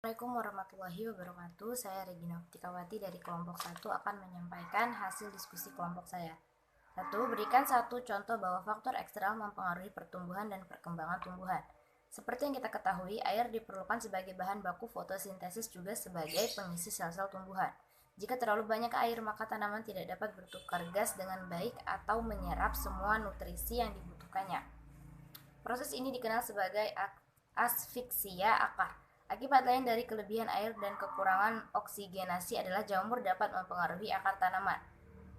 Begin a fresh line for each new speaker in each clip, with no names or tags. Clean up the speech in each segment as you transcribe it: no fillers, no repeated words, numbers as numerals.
Assalamualaikum warahmatullahi wabarakatuh. Saya Regina Optikawati dari kelompok 1 akan menyampaikan hasil diskusi kelompok saya. 1. Berikan satu contoh bahwa faktor eksternal mempengaruhi pertumbuhan dan perkembangan tumbuhan. Seperti yang kita ketahui, air diperlukan sebagai bahan baku fotosintesis juga sebagai pengisi sel-sel tumbuhan. Jika terlalu banyak air, maka tanaman tidak dapat bertukar gas dengan baik atau menyerap semua nutrisi yang dibutuhkannya. Proses ini dikenal sebagai asfiksia akar. Akibat lain dari kelebihan air dan kekurangan oksigenasi adalah jamur dapat mempengaruhi akar tanaman.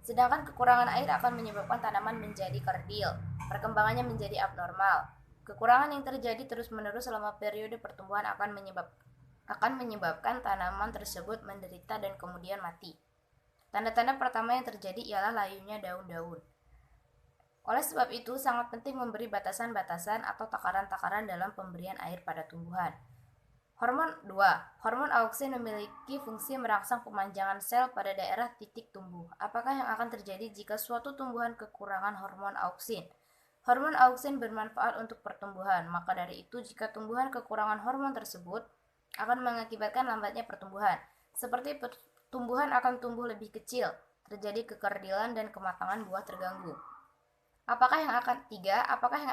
Sedangkan kekurangan air akan menyebabkan tanaman menjadi kerdil, perkembangannya menjadi abnormal. Kekurangan yang terjadi terus-menerus selama periode pertumbuhan akan menyebabkan tanaman tersebut menderita dan kemudian mati. Tanda-tanda pertama yang terjadi ialah layunya daun-daun. Oleh sebab itu, sangat penting memberi batasan-batasan atau takaran-takaran dalam pemberian air pada tumbuhan. Hormon 2. Hormon auksin memiliki fungsi merangsang pemanjangan sel pada daerah titik tumbuh. Apakah yang akan terjadi jika suatu tumbuhan kekurangan hormon auksin? Hormon auksin bermanfaat untuk pertumbuhan, maka dari itu jika tumbuhan kekurangan hormon tersebut akan mengakibatkan lambatnya pertumbuhan. Seperti pertumbuhan akan tumbuh lebih kecil, terjadi kekerdilan dan kematangan buah terganggu. Apakah yang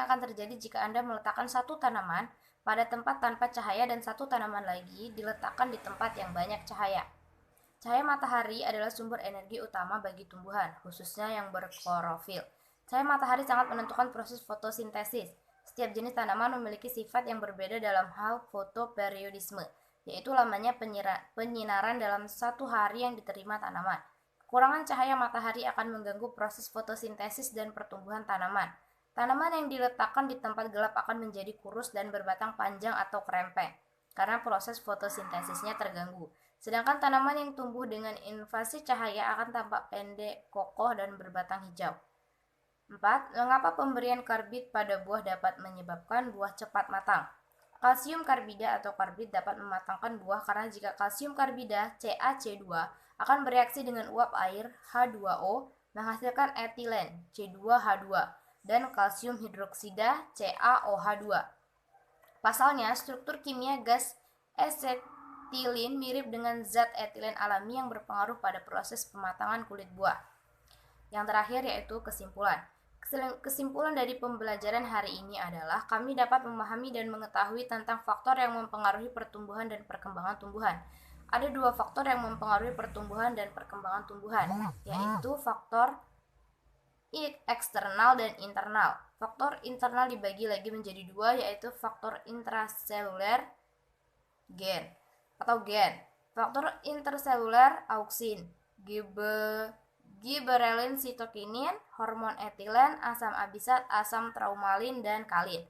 akan terjadi jika Anda meletakkan satu tanaman pada tempat tanpa cahaya dan satu tanaman lagi diletakkan di tempat yang banyak cahaya? Cahaya matahari adalah sumber energi utama bagi tumbuhan, khususnya yang berklorofil. Cahaya matahari sangat menentukan proses fotosintesis. Setiap jenis tanaman memiliki sifat yang berbeda dalam hal fotoperiodisme, yaitu lamanya penyinaran dalam satu hari yang diterima tanaman. Kekurangan cahaya matahari akan mengganggu proses fotosintesis dan pertumbuhan tanaman. Tanaman yang diletakkan di tempat gelap akan menjadi kurus dan berbatang panjang atau kerempeng, karena proses fotosintesisnya terganggu. Sedangkan tanaman yang tumbuh dengan invasi cahaya akan tampak pendek, kokoh, dan berbatang hijau. 4. Mengapa pemberian karbid pada buah dapat menyebabkan buah cepat matang? Kalsium karbida atau karbid dapat mematangkan buah karena jika kalsium karbida CaC2 akan bereaksi dengan uap air H2O menghasilkan etilen C2H2 dan kalsium hidroksida CaOH2. Pasalnya, struktur kimia gas asetilin mirip dengan zat etilen alami yang berpengaruh pada proses pematangan kulit buah. Yang terakhir yaitu kesimpulan. Kesimpulan dari pembelajaran hari ini adalah kami dapat memahami dan mengetahui tentang faktor yang mempengaruhi pertumbuhan dan perkembangan tumbuhan. Ada dua faktor yang mempengaruhi pertumbuhan dan perkembangan tumbuhan, yaitu faktor eksternal dan internal. Faktor internal dibagi lagi menjadi dua, yaitu faktor intraseluler gen. Faktor interseluler auksin, giberelin sitokinin, hormon etilen, asam abisat, asam traumalin, dan kalin.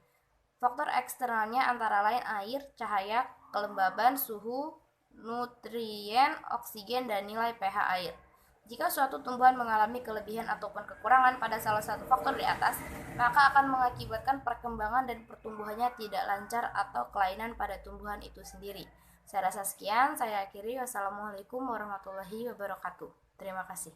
Faktor eksternalnya antara lain air, cahaya, kelembaban, suhu, nutrien, oksigen, dan nilai pH air. Jika suatu tumbuhan mengalami kelebihan ataupun kekurangan pada salah satu faktor di atas, maka akan mengakibatkan perkembangan dan pertumbuhannya tidak lancar atau kelainan pada tumbuhan itu sendiri. Saya rasa sekian, saya akhiri. Wassalamualaikum warahmatullahi wabarakatuh. Terima kasih.